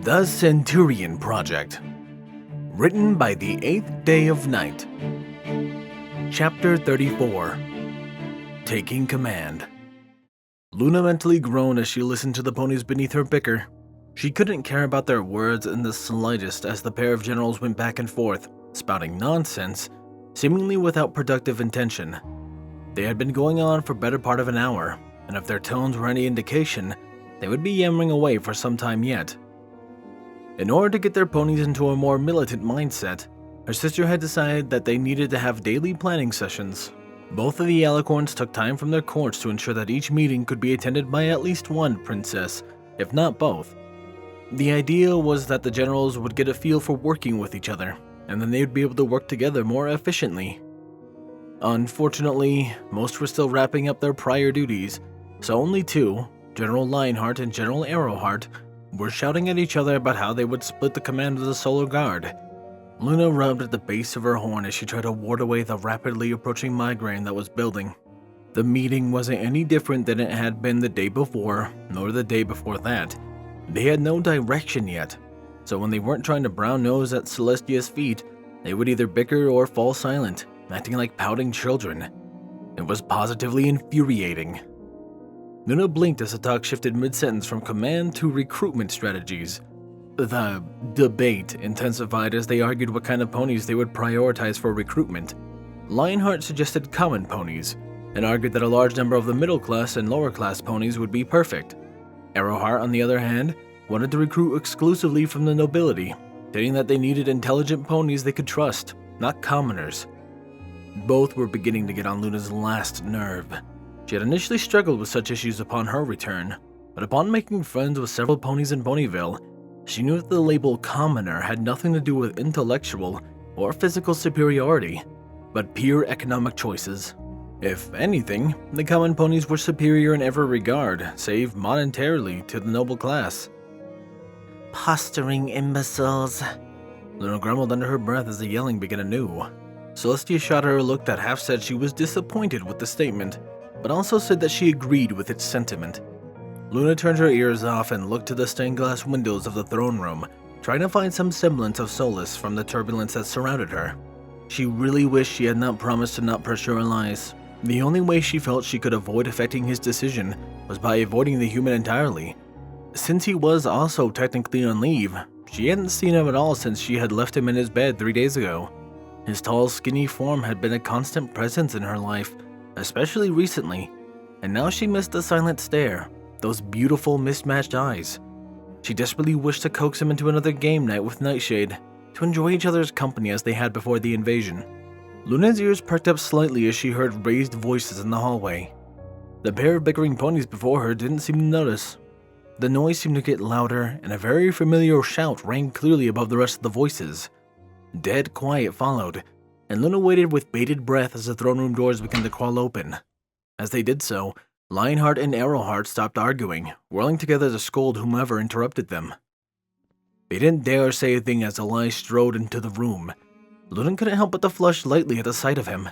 The Centurion Project. Written by the 8th Day of Night. Chapter 34. Taking Command. Luna mentally groaned as she listened to the ponies beneath her bicker. She couldn't care about their words in the slightest as the pair of generals went back and forth, spouting nonsense, seemingly without productive intention. They had been going on for better part of an hour, and if their tones were any indication, they would be yammering away for some time yet. In order to get their ponies into a more militant mindset, her sister had decided that they needed to have daily planning sessions. Both of the alicorns took time from their courts to ensure that each meeting could be attended by at least one princess, if not both. The idea was that the generals would get a feel for working with each other, and then they would be able to work together more efficiently. Unfortunately, most were still wrapping up their prior duties, so only two, General Lionheart and General Arrowheart, were shouting at each other about how they would split the command of the Solar Guard. Luna rubbed at the base of her horn as she tried to ward away the rapidly approaching migraine that was building. The meeting wasn't any different than it had been the day before, nor the day before that. They had no direction yet, so when they weren't trying to brown nose at Celestia's feet, they would either bicker or fall silent, acting like pouting children. It was positively infuriating. Luna blinked as the talk shifted mid-sentence from command to recruitment strategies. The debate intensified as they argued what kind of ponies they would prioritize for recruitment. Lionheart suggested common ponies, and argued that a large number of the middle-class and lower-class ponies would be perfect. Arrowheart, on the other hand, wanted to recruit exclusively from the nobility, stating that they needed intelligent ponies they could trust, not commoners. Both were beginning to get on Luna's last nerve. She had initially struggled with such issues upon her return, but upon making friends with several ponies in Ponyville, she knew that the label commoner had nothing to do with intellectual or physical superiority, but pure economic choices. If anything, the common ponies were superior in every regard, save monetarily, to the noble class. Posturing imbeciles, Luna grumbled under her breath as the yelling began anew. Celestia shot her a look that half said she was disappointed with the statement, but also said that she agreed with its sentiment. Luna turned her ears off and looked to the stained glass windows of the throne room, trying to find some semblance of solace from the turbulence that surrounded her. She really wished she had not promised to not pressure Elias. The only way she felt she could avoid affecting his decision was by avoiding the human entirely. Since he was also technically on leave, she hadn't seen him at all since she had left him in his bed 3 days ago. His tall, skinny form had been a constant presence in her life, especially recently, and now she missed the silent stare, those beautiful mismatched eyes. She desperately wished to coax him into another game night with Nightshade, to enjoy each other's company as they had before the invasion. Luna's ears perked up slightly as she heard raised voices in the hallway. The pair of bickering ponies before her didn't seem to notice. The noise seemed to get louder, and a very familiar shout rang clearly above the rest of the voices. Dead quiet followed, and Luna waited with bated breath as the throne room doors began to crawl open. As they did so, Lionheart and Arrowheart stopped arguing, whirling together to scold whomever interrupted them. They didn't dare say a thing as Elias strode into the room. Luna couldn't help but to flush lightly at the sight of him.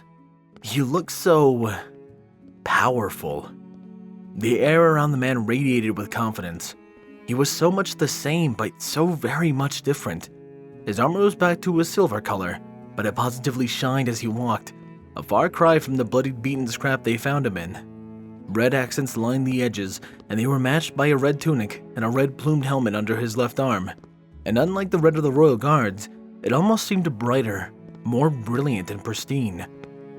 He looked so powerful. The air around the man radiated with confidence. He was so much the same, but so very much different. His armor was back to a silver color, but it positively shined as he walked, a far cry from the bloodied beaten scrap they found him in. Red accents lined the edges, and they were matched by a red tunic and a red plumed helmet under his left arm. And unlike the red of the Royal Guards, it almost seemed brighter, more brilliant and pristine.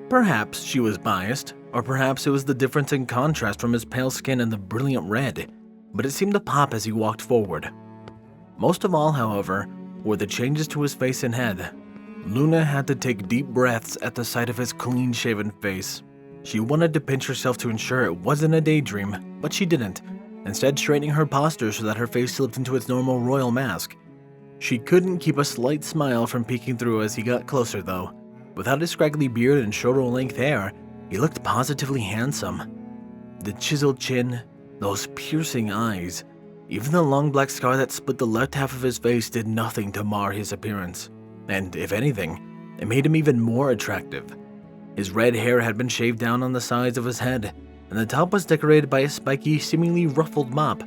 Perhaps she was biased, or perhaps it was the difference in contrast from his pale skin and the brilliant red, but it seemed to pop as he walked forward. Most of all, however, were the changes to his face and head. Luna had to take deep breaths at the sight of his clean-shaven face. She wanted to pinch herself to ensure it wasn't a daydream, but she didn't, instead straightening her posture so that her face slipped into its normal royal mask. She couldn't keep a slight smile from peeking through as he got closer, though. Without his scraggly beard and shoulder-length hair, he looked positively handsome. The chiseled chin, those piercing eyes, even the long black scar that split the left half of his face did nothing to mar his appearance. And if anything, it made him even more attractive. His red hair had been shaved down on the sides of his head, and the top was decorated by a spiky, seemingly ruffled mop.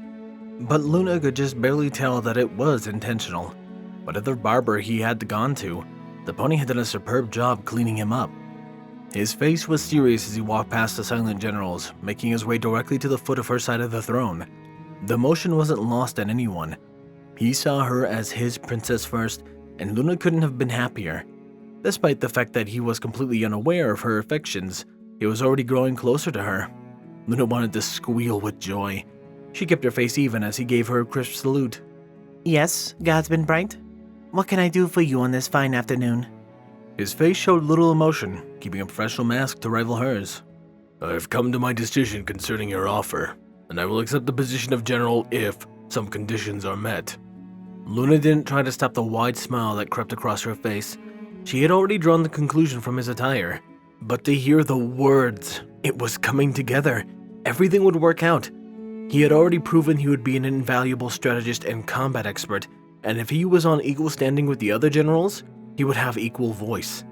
But Luna could just barely tell that it was intentional. Whatever barber he had gone to, the pony had done a superb job cleaning him up. His face was serious as he walked past the silent generals, making his way directly to the foot of her side of the throne. The emotion wasn't lost on anyone. He saw her as his princess first, and Luna couldn't have been happier. Despite the fact that he was completely unaware of her affections, he was already growing closer to her. Luna wanted to squeal with joy. She kept her face even as he gave her a crisp salute. Yes, God's been bright. What can I do for you on this fine afternoon? His face showed little emotion, keeping a professional mask to rival hers. I've come to my decision concerning your offer, and I will accept the position of general if some conditions are met. Luna didn't try to stop the wide smile that crept across her face. She had already drawn the conclusion from his attire. But to hear the words, it was coming together. Everything would work out. He had already proven he would be an invaluable strategist and combat expert, and if he was on equal standing with the other generals, he would have equal voice.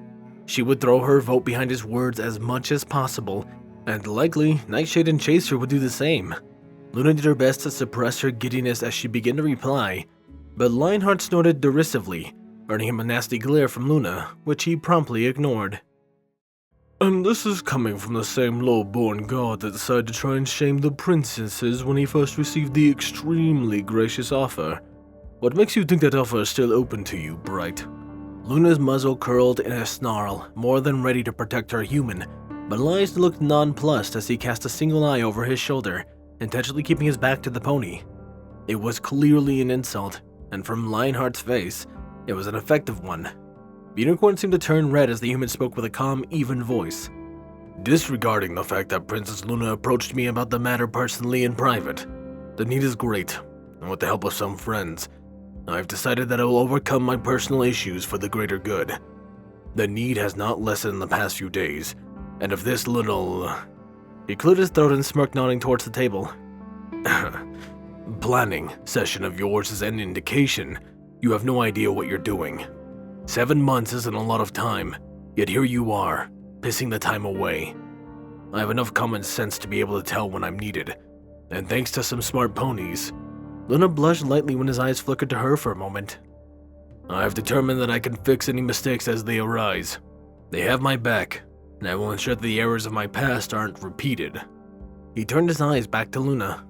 She would throw her vote behind his words as much as possible, and likely Nightshade and Chaser would do the same. Luna did her best to suppress her giddiness as she began to reply, but Lionheart snorted derisively, earning him a nasty glare from Luna, which he promptly ignored. And this is coming from the same low-born god that decided to try and shame the princesses when he first received the extremely gracious offer. What makes you think that offer is still open to you, Bright? Luna's muzzle curled in a snarl, more than ready to protect her human, but Elias looked nonplussed as he cast a single eye over his shoulder, intentionally keeping his back to the pony. It was clearly an insult, and from Lionheart's face, it was an effective one. The unicorn seemed to turn red as the human spoke with a calm, even voice. Disregarding the fact that Princess Luna approached me about the matter personally in private, the need is great, and with the help of some friends, I've decided that I will overcome my personal issues for the greater good. The need has not lessened in the past few days, and if this little... He cleared his throat and smirked, nodding towards the table. Planning session of yours is an indication you have no idea what you're doing. 7 months isn't a lot of time, yet here you are, pissing the time away. I have enough common sense to be able to tell when I'm needed, and thanks to some smart ponies. Luna blushed lightly when his eyes flickered to her for a moment. I have determined that I can fix any mistakes as they arise. They have my back, and I will ensure that the errors of my past aren't repeated. He turned his eyes back to Luna.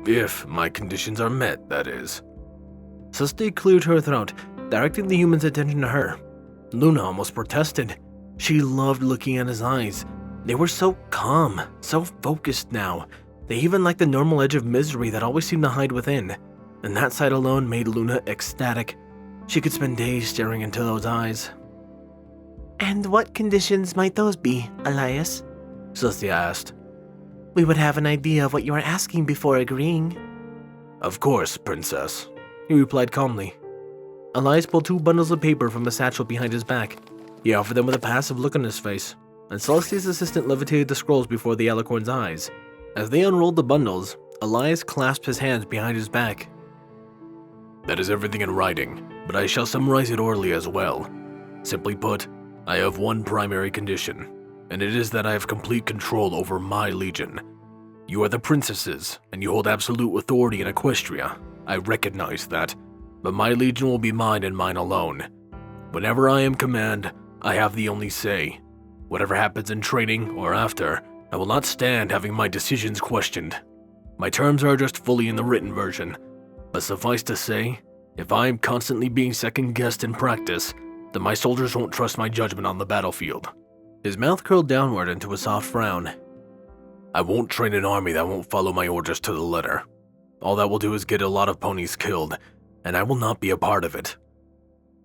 If my conditions are met, that is. Susty cleared her throat, directing the human's attention to her. Luna almost protested. She loved looking at his eyes. They were so calm, so focused now. They even lacked the normal edge of misery that always seemed to hide within, and that sight alone made Luna ecstatic. She could spend days staring into those eyes. And what conditions might those be, Elias? Susty asked. We would have an idea of what you are asking before agreeing. Of course, Princess, he replied calmly. Elias pulled 2 bundles of paper from a satchel behind his back. He offered them with a passive look on his face, and Celestia's assistant levitated the scrolls before the alicorn's eyes. As they unrolled the bundles, Elias clasped his hands behind his back. That is everything in writing, but I shall summarize it orally as well. Simply put, I have one primary condition, and it is that I have complete control over my legion. You are the princesses, and you hold absolute authority in Equestria. I recognize that, but my legion will be mine and mine alone. Whenever I am command, I have the only say. Whatever happens in training or after, I will not stand having my decisions questioned. My terms are just fully in the written version, but suffice to say, if I am constantly being second-guessed in practice, then my soldiers won't trust my judgment on the battlefield. His mouth curled downward into a soft frown. I won't train an army that won't follow my orders to the letter. All that will do is get a lot of ponies killed, and I will not be a part of it.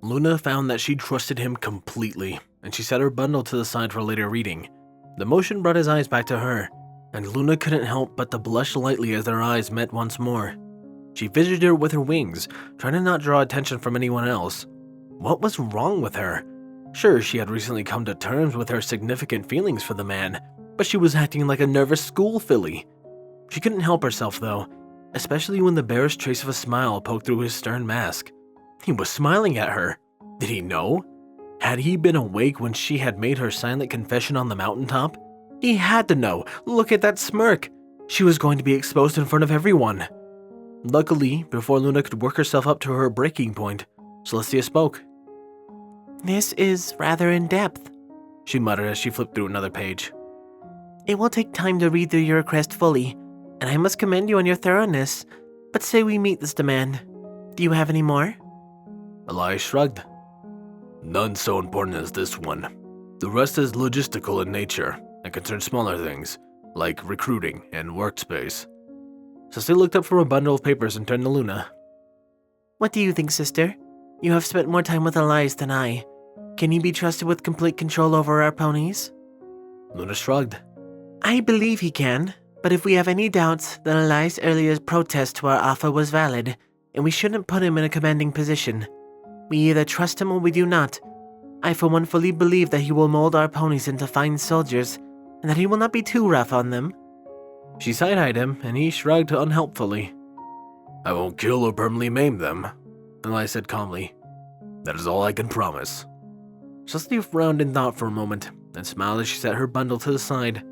Luna found that she trusted him completely, and she set her bundle to the side for later reading. The motion brought his eyes back to her, and Luna couldn't help but to blush lightly as their eyes met once more. She fidgeted her with her wings, trying to not draw attention from anyone else. What was wrong with her? Sure, she had recently come to terms with her significant feelings for the man, but she was acting like a nervous school filly. She couldn't help herself, though, especially when the barest trace of a smile poked through his stern mask. He was smiling at her. Did he know? Had he been awake when she had made her silent confession on the mountaintop? He had to know. Look at that smirk. She was going to be exposed in front of everyone. Luckily, before Luna could work herself up to her breaking point, Celestia spoke. This is rather in-depth, She muttered as she flipped through another page. It will take time to read through your request fully, and I must commend you on your thoroughness, but say we meet this demand. Do you have any more? Elias shrugged. None so important as this one. The rest is logistical in nature and concerns smaller things, like recruiting and workspace. Celestia looked up from a bundle of papers and turned to Luna. What do you think, sister? You have spent more time with Elias than I. Can he be trusted with complete control over our ponies? Luna shrugged. I believe he can, but if we have any doubts, then Elias' earlier protest to our offer was valid, and we shouldn't put him in a commanding position. We either trust him or we do not. I for one fully believe that he will mold our ponies into fine soldiers, and that he will not be too rough on them. She side-eyed him, and he shrugged unhelpfully. I won't kill or permanently maim them, Elias said calmly. That is all I can promise. Celestia frowned in thought for a moment, and smiled as she set her bundle to the side.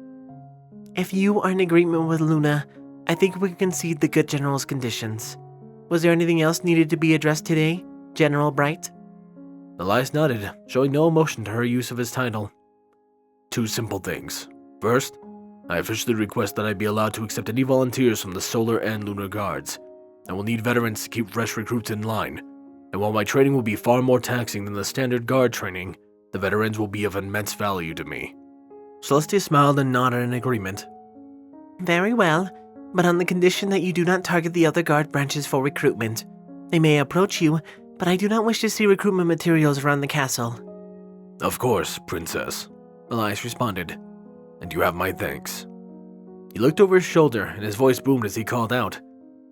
If you are in agreement with Luna, I think we can concede the good General's conditions. Was there anything else needed to be addressed today, General Bright? Elias nodded, showing no emotion to her use of his title. 2 simple things. First, I officially request that I be allowed to accept any volunteers from the Solar and Lunar Guards. I will need veterans to keep fresh recruits in line, and while my training will be far more taxing than the standard guard training, the veterans will be of immense value to me. Celestia smiled and nodded in agreement. Very well, but on the condition that you do not target the other guard branches for recruitment. They may approach you, but I do not wish to see recruitment materials around the castle. Of course, Princess, Elias responded, and you have my thanks. He looked over his shoulder, and his voice boomed as he called out,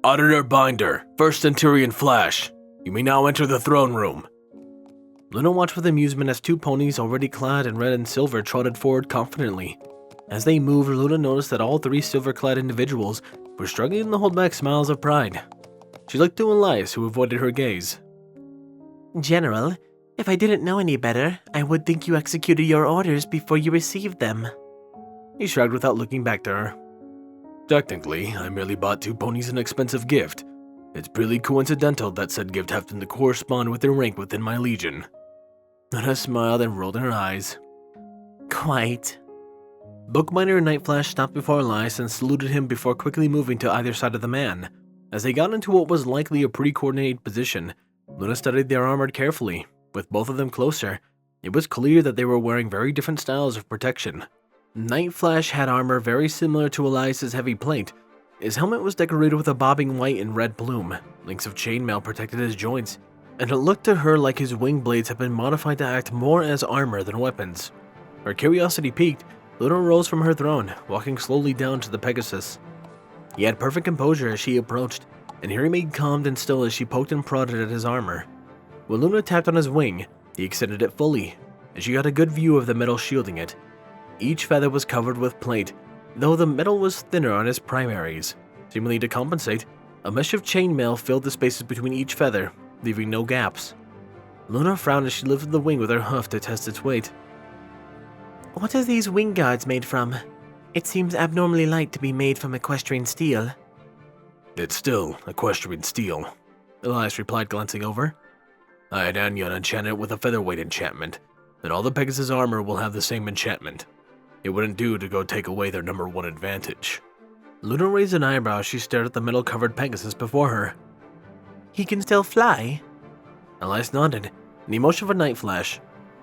Auditor Binder, 1st Centurion Flash, you may now enter the throne room. Luna watched with amusement as 2 ponies already clad in red and silver trotted forward confidently. As they moved, Luna noticed that all 3 silver-clad individuals were struggling to hold back smiles of pride. She looked to Elias, who avoided her gaze. General, if I didn't know any better, I would think you executed your orders before you received them. He shrugged without looking back to her. Technically, I merely bought 2 ponies an expensive gift. It's purely coincidental that said gift happened to correspond with their rank within my legion. Luna smiled and rolled her eyes. Quite. Bookbinder and Night Flash stopped before Elias and saluted him before quickly moving to either side of the man. As they got into what was likely a pretty coordinated position, Luna studied their armor carefully. With both of them closer, it was clear that they were wearing very different styles of protection. Night Flash had armor very similar to Elias's heavy plate. His helmet was decorated with a bobbing white and red plume. Links of chainmail protected his joints, and it looked to her like his wing blades had been modified to act more as armor than weapons. Her curiosity piqued, Luna rose from her throne, walking slowly down to the Pegasus. He had perfect composure as she approached, and he remained calm and still as she poked and prodded at his armor. When Luna tapped on his wing, he extended it fully, and she got a good view of the metal shielding it. Each feather was covered with plate, though the metal was thinner on his primaries. Seemingly to compensate, a mesh of chainmail filled the spaces between each feather, leaving no gaps. Luna frowned as she lifted the wing with her hoof to test its weight. What are these wing guards made from? It seems abnormally light to be made from equestrian steel. It's still equestrian steel, Elias replied, glancing over. I had Anya enchant it with a featherweight enchantment, and all the Pegasus armor will have the same enchantment. It wouldn't do to go take away their number 1 advantage. Luna raised an eyebrow as she stared at the metal-covered Pegasus before her. He can still fly? Elias nodded, and he motioned for Night Flash.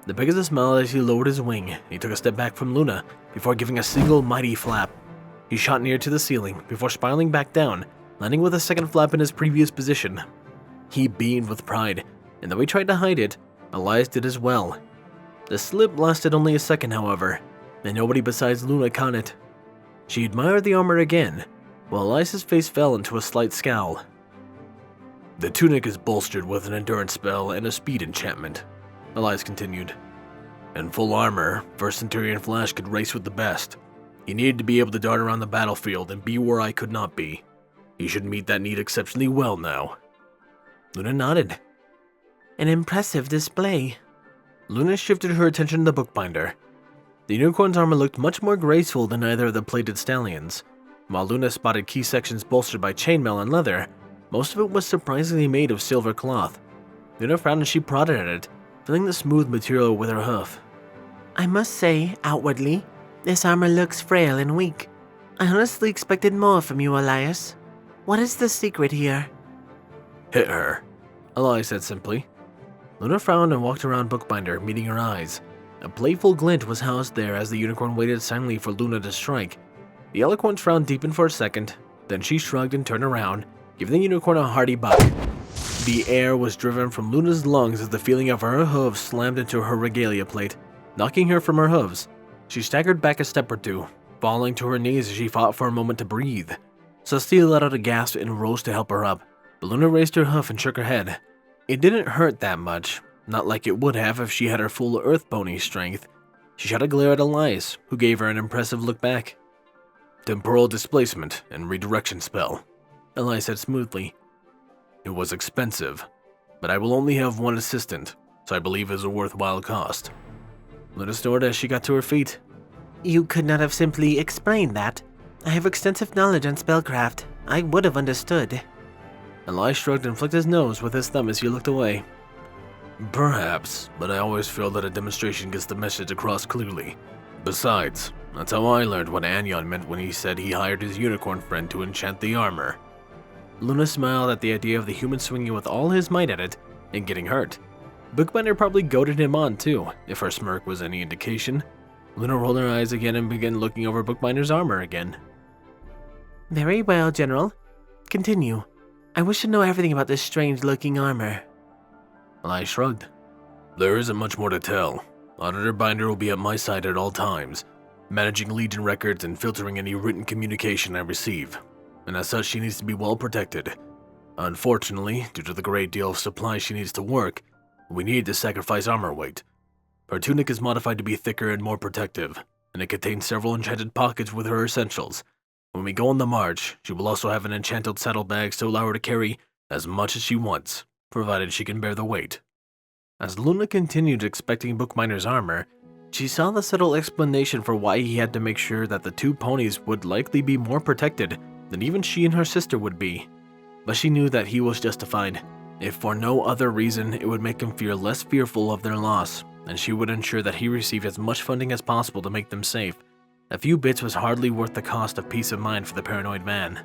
The Pegasus smiled as he lowered his wing. He took a step back from Luna before giving a single mighty flap. He shot near to the ceiling before spiraling back down, landing with a second flap in his previous position. He beamed with pride, and though he tried to hide it, Elias did as well. The slip lasted only a second, however, and nobody besides Luna caught it. She admired the armor again, while Elias's face fell into a slight scowl. The tunic is bolstered with an endurance spell and a speed enchantment, Elias continued. In full armor, 1st Centurion Flash could race with the best. He needed to be able to dart around the battlefield and be where I could not be. He should meet that need exceptionally well now. Luna nodded. An impressive display. Luna shifted her attention to the bookbinder. The unicorn's armor looked much more graceful than either of the plated stallions. While Luna spotted key sections bolstered by chainmail and leather, Most of it was surprisingly made of silver cloth. Luna frowned as she prodded at it, feeling the smooth material with her hoof. I must say, outwardly, this armor looks frail and weak. I honestly expected more from you, Elias. What is the secret here? Hit her, Elias said simply. Luna frowned and walked around Bookbinder, meeting her eyes. A playful glint was housed there as the unicorn waited silently for Luna to strike. The eloquent frown deepened for a second, then she shrugged and turned around, giving the unicorn a hearty buck. The air was driven from Luna's lungs as the feeling of her hooves slammed into her regalia plate, knocking her from her hooves. She staggered back a step or two, falling to her knees as she fought for a moment to breathe. Saucy let out a gasp and rose to help her up, but Luna raised her hoof and shook her head. It didn't hurt that much, not like it would have if she had her full earth pony strength. She shot a glare at Elias, who gave her an impressive look back. Temporal displacement and redirection spell, Elias said smoothly. It was expensive, but I will only have one assistant, so I believe it is a worthwhile cost. Luna snored as she got to her feet. You could not have simply explained that. I have extensive knowledge on spellcraft. I would have understood. Elias shrugged and flicked his nose with his thumb as he looked away. Perhaps, but I always feel that a demonstration gets the message across clearly. Besides, that's how I learned what Anyon meant when he said he hired his unicorn friend to enchant the armor. Luna smiled at the idea of the human swinging with all his might at it and getting hurt. Bookbinder probably goaded him on too, if her smirk was any indication. Luna rolled her eyes again and began looking over Bookbinder's armor again. Very well, General. Continue. I wish to know everything about this strange-looking armor. I shrugged. There isn't much more to tell. Auditor Binder will be at my side at all times, managing Legion records and filtering any written communication I receive. And as such, she needs to be well protected. Unfortunately, due to the great deal of supplies she needs to work, we need to sacrifice armor weight. Her tunic is modified to be thicker and more protective, and it contains several enchanted pockets with her essentials. When we go on the march, she will also have an enchanted saddlebags to allow her to carry as much as she wants, provided she can bear the weight. As Luna continued expecting Bookbinder's armor, she saw the subtle explanation for why he had to make sure that the two ponies would likely be more protected than even she and her sister would be. But she knew that he was justified. If for no other reason, it would make him feel less fearful of their loss, and she would ensure that he received as much funding as possible to make them safe. A few bits was hardly worth the cost of peace of mind for the paranoid man.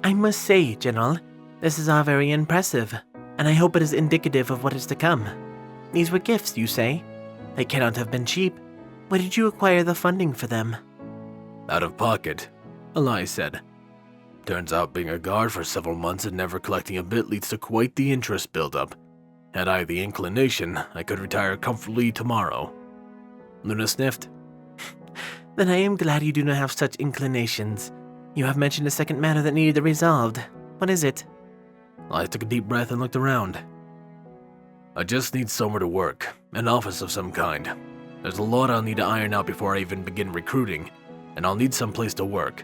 I must say, General, this is all very impressive, and I hope it is indicative of what is to come. These were gifts, you say? They cannot have been cheap. Where did you acquire the funding for them? Out of pocket, Elias said. Turns out being a guard for several months and never collecting a bit leads to quite the interest buildup. Had I the inclination, I could retire comfortably tomorrow. Luna sniffed. Then I am glad you do not have such inclinations. You have mentioned a second matter that needed resolved. What is it? I took a deep breath and looked around. I just need somewhere to work, an office of some kind. There's a lot I'll need to iron out before I even begin recruiting, and I'll need some place to work.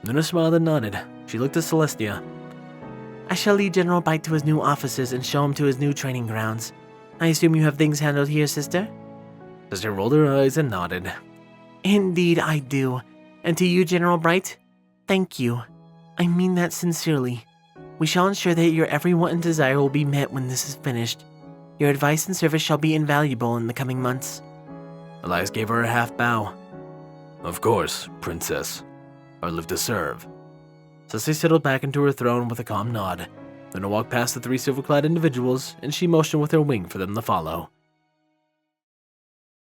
Luna smiled and nodded. She looked at Celestia. I shall lead General Bite to his new offices and show him to his new training grounds. I assume you have things handled here, sister? Sister rolled her eyes and nodded. Indeed I do. And to you, General Bright, thank you. I mean that sincerely. We shall ensure that your every want and desire will be met when this is finished. Your advice and service shall be invaluable in the coming months. Elias gave her a half bow. Of course, Princess. I live to serve. Saucy settled back into her throne with a calm nod. Luna walked past the three silver-clad individuals, and she motioned with her wing for them to follow.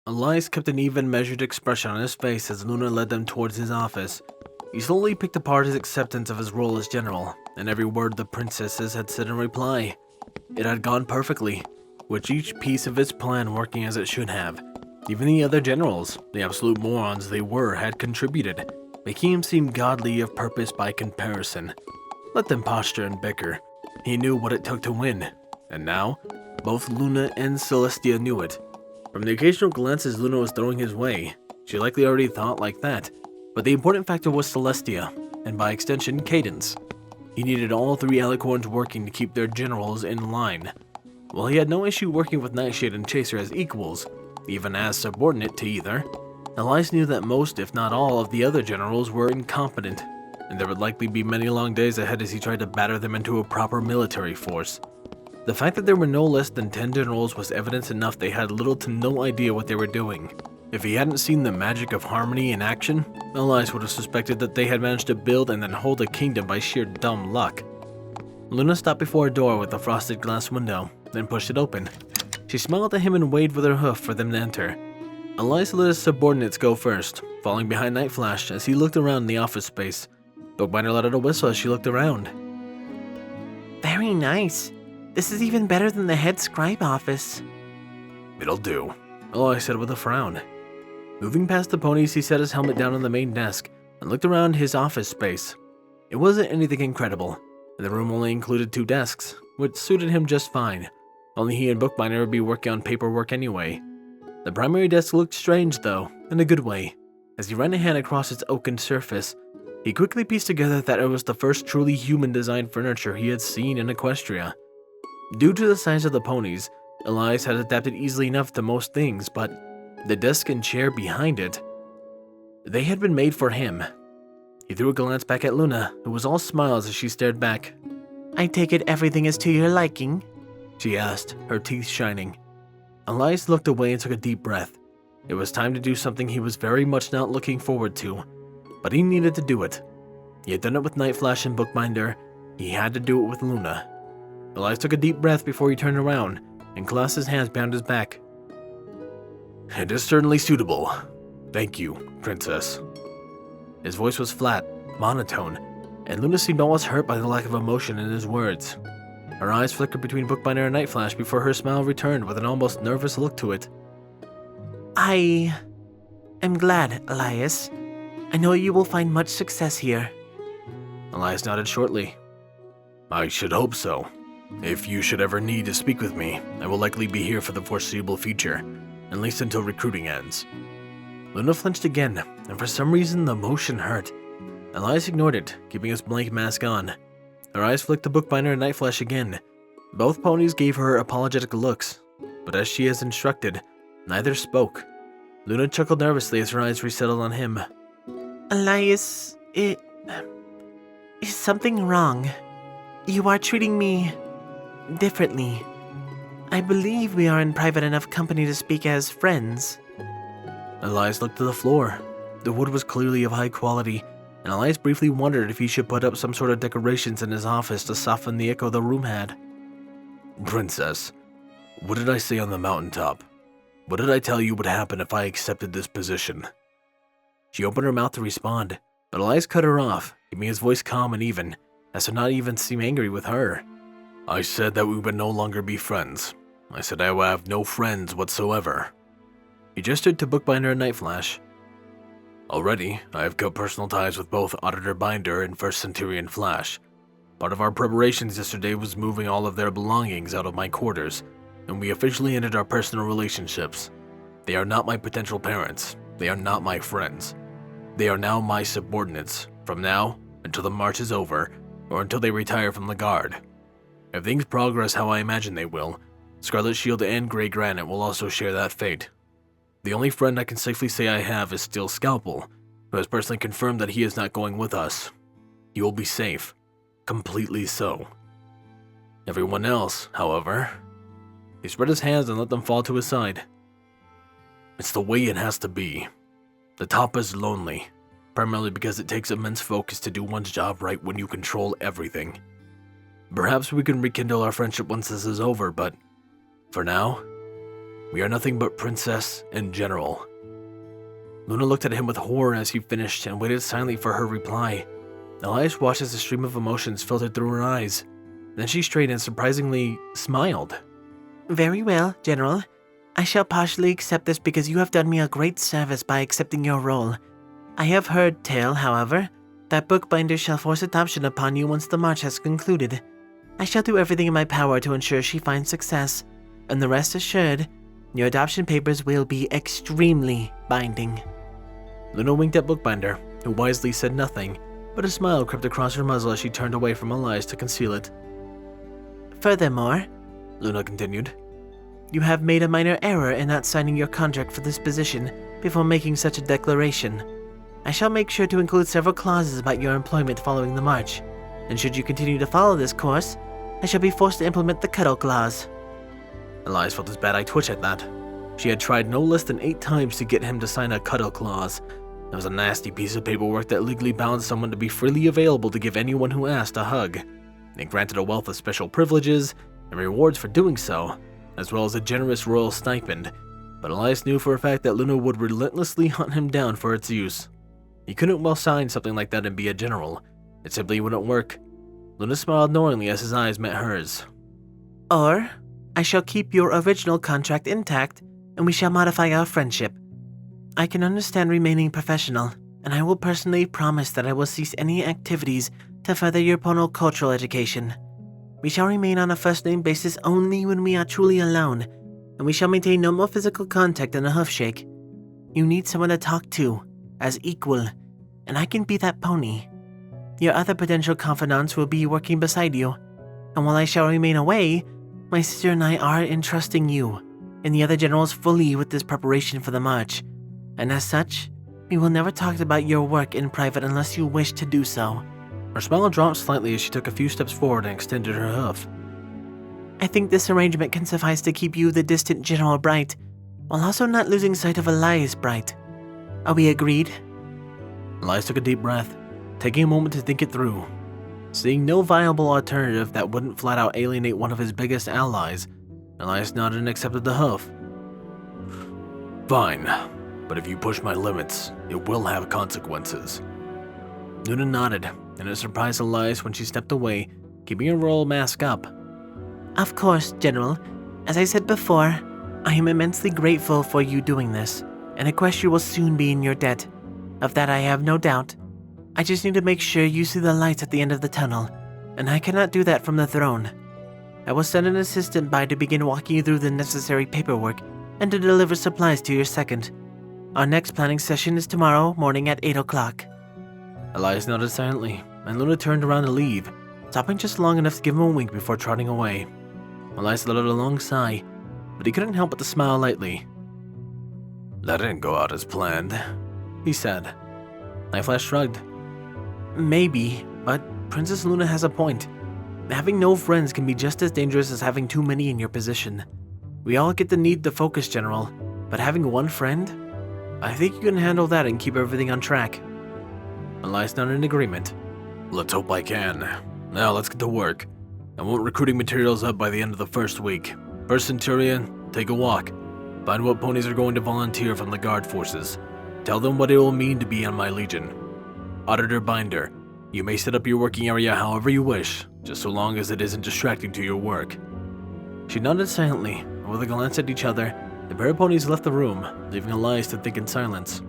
Elias kept an even, measured expression on his face as Luna led them towards his office. He slowly picked apart his acceptance of his role as general, and every word the princesses had said in reply. It had gone perfectly, with each piece of his plan working as it should have. Even the other generals, the absolute morons they were, had contributed, making him seem godly of purpose by comparison. Let them posture and bicker. He knew what it took to win, and now, both Luna and Celestia knew it. From the occasional glances Luna was throwing his way, she likely already thought like that, but the important factor was Celestia, and by extension, Cadence. He needed all three alicorns working to keep their generals in line. While he had no issue working with Nightshade and Chaser as equals, even as subordinate to either, Elias knew that most, if not all, of the other generals were incompetent. and there would likely be many long days ahead as he tried to batter them into a proper military force. The fact that there were no less than 10 generals was evidence enough they had little to no idea what they were doing. If he hadn't seen the magic of harmony in action, Elias would have suspected that they had managed to build and then hold a kingdom by sheer dumb luck. Luna stopped before a door with a frosted glass window, then pushed it open. She smiled at him and waved with her hoof for them to enter. Elias let his subordinates go first, falling behind Night Flash as he looked around the office space. Bookbinder let out a whistle as she looked around. Very nice. This is even better than the head scribe office. It'll do, Elias said with a frown. Moving past the ponies, he set his helmet down on the main desk and looked around his office space. It wasn't anything incredible. The room only included 2 desks, which suited him just fine. Only he and Bookbinder would be working on paperwork anyway. The primary desk looked strange, though, in a good way. As he ran a hand across its oaken surface, he quickly pieced together that it was the first truly human-designed furniture he had seen in Equestria. Due to the size of the ponies, Elias had adapted easily enough to most things, but the desk and chair behind it, they had been made for him. He threw a glance back at Luna, who was all smiles as she stared back. I take it everything is to your liking? She asked, her teeth shining. Elias looked away and took a deep breath. It was time to do something he was very much not looking forward to, but he needed to do it. He had done it with Night Flash and Bookbinder. He had to do it with Luna. Elias took a deep breath before he turned around and clasped his hands behind his back. It is certainly suitable. Thank you, Princess. His voice was flat, monotone, and Luna seemed almost hurt by the lack of emotion in his words. Her eyes flickered between Bookbinder and Night Flash before her smile returned with an almost nervous look to it. I am glad, Elias. I know you will find much success here. Elias nodded shortly. I should hope so. If you should ever need to speak with me, I will likely be here for the foreseeable future, at least until recruiting ends. Luna flinched again, and for some reason the motion hurt. Elias ignored it, keeping his blank mask on. Her eyes flicked to Bookbinder and Night Flash again. Both ponies gave her apologetic looks, but as she has instructed, neither spoke. Luna chuckled nervously as her eyes resettled on him. Elias, is something wrong? You are treating me differently. I believe we are in private enough company to speak as friends. Elias looked to the floor. The wood was clearly of high quality, and Elias briefly wondered if he should put up some sort of decorations in his office to soften the echo the room had. Princess, what did I say on the mountaintop? What did I tell you would happen if I accepted this position? She opened her mouth to respond, but Elias cut her off, keeping his voice calm and even, as to not even seem angry with her. I said that we would no longer be friends. I said I would have no friends whatsoever. He gestured to Bookbinder and Night Flash. Already, I have cut personal ties with both Auditor Binder and First Centurion Flash. Part of our preparations yesterday was moving all of their belongings out of my quarters, and we officially ended our personal relationships. They are not my potential parents. They are not my friends. They are now my subordinates, from now until the march is over, or until they retire from the guard. If things progress how I imagine they will, Scarlet Shield and Grey Granite will also share that fate. The only friend I can safely say I have is still Scalpel, who has personally confirmed that he is not going with us. He will be safe. Completely so. Everyone else, however... He spread his hands and let them fall to his side. It's the way it has to be. The top is lonely, primarily because it takes immense focus to do one's job right when you control everything. Perhaps we can rekindle our friendship once this is over, but for now, we are nothing but Princess and General. Luna looked at him with horror as he finished and waited silently for her reply. Elias watched as a stream of emotions filtered through her eyes. Then she straightened and surprisingly smiled. Very well, General. I shall partially accept this because you have done me a great service by accepting your role. I have heard tell, however, that Bookbinder shall force adoption upon you once the march has concluded. I shall do everything in my power to ensure she finds success, and the rest assured, your adoption papers will be extremely binding. Luna winked at Bookbinder, who wisely said nothing, but a smile crept across her muzzle as she turned away from Elias to conceal it. Furthermore, Luna continued, you have made a minor error in not signing your contract for this position before making such a declaration. I shall make sure to include several clauses about your employment following the march, and should you continue to follow this course, I shall be forced to implement the cuddle clause. Elias felt his bad eye twitch at that. She had tried no less than 8 times to get him to sign a cuddle clause. It was a nasty piece of paperwork that legally bound someone to be freely available to give anyone who asked a hug. It granted a wealth of special privileges and rewards for doing so, as well as a generous royal stipend, but Elias knew for a fact that Luna would relentlessly hunt him down for its use. He couldn't well sign something like that and be a general. It simply wouldn't work. Luna smiled knowingly as his eyes met hers. Or, I shall keep your original contract intact, and we shall modify our friendship. I can understand remaining professional, and I will personally promise that I will cease any activities to further your cultural education. We shall remain on a first-name basis only when we are truly alone, and we shall maintain no more physical contact than a hoofshake. You need someone to talk to, as equal, and I can be that pony. Your other potential confidants will be working beside you, and while I shall remain away, my sister and I are entrusting you and the other generals fully with this preparation for the march, and as such, we will never talk about your work in private unless you wish to do so. Her smile dropped slightly as she took a few steps forward and extended her hoof. I think this arrangement can suffice to keep you the distant General Bright, while also not losing sight of Elias Bright. Are we agreed? Elias took a deep breath, taking a moment to think it through. Seeing no viable alternative that wouldn't flat out alienate one of his biggest allies, Elias nodded and accepted the hoof. Fine, but if you push my limits, it will have consequences. Luna nodded, and it surprised Elias when she stepped away, keeping her royal mask up. Of course, General. As I said before, I am immensely grateful for you doing this, and Equestria will soon be in your debt. Of that I have no doubt. I just need to make sure you see the lights at the end of the tunnel, and I cannot do that from the throne. I will send an assistant by to begin walking you through the necessary paperwork and to deliver supplies to your second. Our next planning session is tomorrow morning at 8 o'clock. Elias nodded silently, and Luna turned around to leave, stopping just long enough to give him a wink before trotting away. Elias let out a long sigh, but he couldn't help but to smile lightly. That didn't go out as planned, he said. Nightflash shrugged. Maybe, but Princess Luna has a point. Having no friends can be just as dangerous as having too many in your position. We all get the need to focus, General, but having one friend? I think you can handle that and keep everything on track. Elias nodded in agreement. Let's hope I can. Now let's get to work. I want recruiting materials up by the end of the first week. First Centurion, take a walk. Find what ponies are going to volunteer from the guard forces. Tell them what it will mean to be on my legion. Auditor Binder, you may set up your working area however you wish, just so long as it isn't distracting to your work. She nodded silently, and with a glance at each other, the pair of ponies left the room, leaving Elias to think in silence.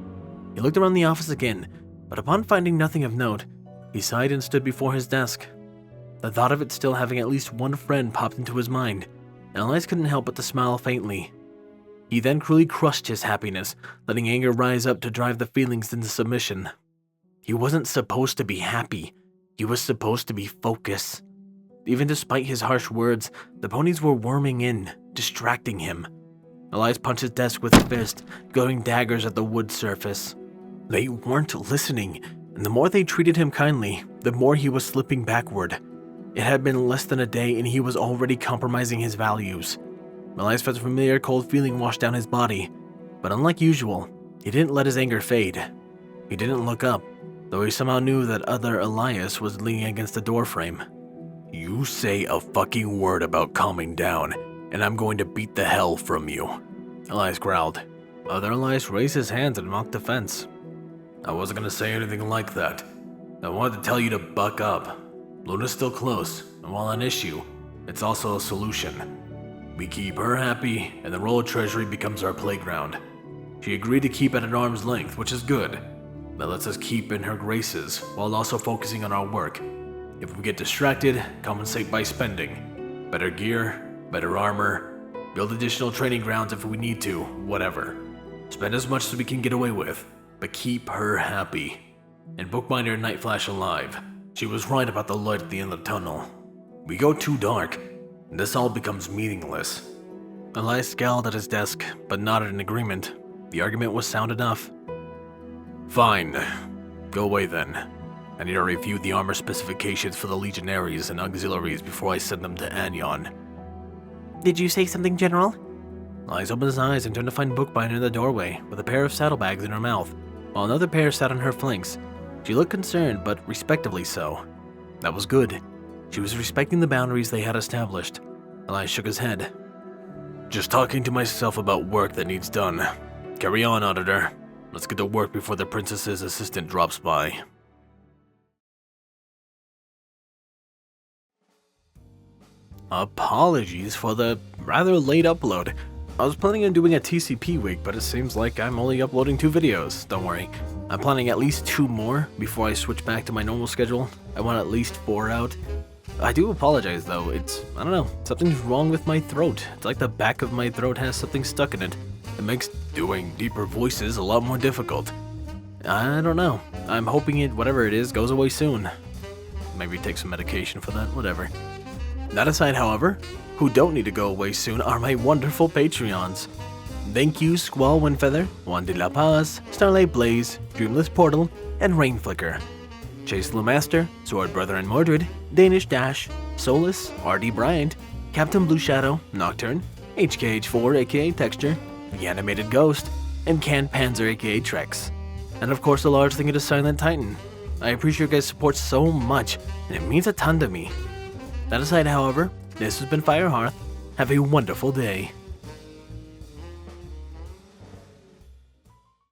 He looked around the office again, but upon finding nothing of note, he sighed and stood before his desk. The thought of it still having at least one friend popped into his mind, and Elias couldn't help but to smile faintly. He then cruelly crushed his happiness, letting anger rise up to drive the feelings into submission. He wasn't supposed to be happy. He was supposed to be focused. Even despite his harsh words, the ponies were worming in, distracting him. Elias punched his desk with a fist, going daggers at the wood surface. They weren't listening, and the more they treated him kindly, the more he was slipping backward. It had been less than a day and he was already compromising his values. Elias felt a familiar cold feeling wash down his body, but unlike usual, he didn't let his anger fade. He didn't look up, though he somehow knew that other Elias was leaning against the doorframe. You say a fucking word about calming down, and I'm going to beat the hell from you, Elias growled. Other Elias raised his hands in mock defense. I wasn't going to say anything like that. I wanted to tell you to buck up. Luna's still close, and while an issue, it's also a solution. We keep her happy, and the Royal Treasury becomes our playground. She agreed to keep at an arm's length, which is good. That lets us keep in her graces, while also focusing on our work. If we get distracted, compensate by spending. Better gear, better armor, build additional training grounds if we need to, whatever. Spend as much as we can get away with, but keep her happy. And Bookbinder and Nightflash alive. She was right about the light at the end of the tunnel. We go too dark, and this all becomes meaningless. Elias scowled at his desk, but nodded in agreement. The argument was sound enough. Fine. Go away then. I need to review the armor specifications for the legionaries and auxiliaries before I send them to Anion. Did you say something, General? Lyes opened his eyes and turned to find Bookbinder in the doorway, with a pair of saddlebags in her mouth, while another pair sat on her flanks. She looked concerned, but respectably so. That was good. She was respecting the boundaries they had established. Elias shook his head. Just talking to myself about work that needs done. Carry on, Auditor. Let's get to work before the princess's assistant drops by. Apologies for the rather late upload. I was planning on doing a TCP week, but it seems like I'm only uploading 2 videos. Don't worry. I'm planning at least 2 more before I switch back to my normal schedule. I want at least 4 out. I do apologize though, I don't know, something's wrong with my throat. It's like the back of my throat has something stuck in it. It makes doing deeper voices a lot more difficult. I don't know. I'm hoping whatever it is, goes away soon. Maybe take some medication for that, whatever. That aside, however, who don't need to go away soon are my wonderful Patreons. Thank you, Squall Windfeather, Juan de la Paz, Starlight Blaze, Dreamless Portal, and Rainflicker. Chase Master, Sword Brother and Mordred, Danish Dash, Solus, R.D. Bryant, Captain Blue Shadow, Nocturne, HKH4 aka Texture, The Animated Ghost, and Canned Panzer aka Trex. And of course a large thank you to Silent Titan. I appreciate your guys' support so much, and it means a ton to me. That aside, however, this has been Firehearth. Have a wonderful day.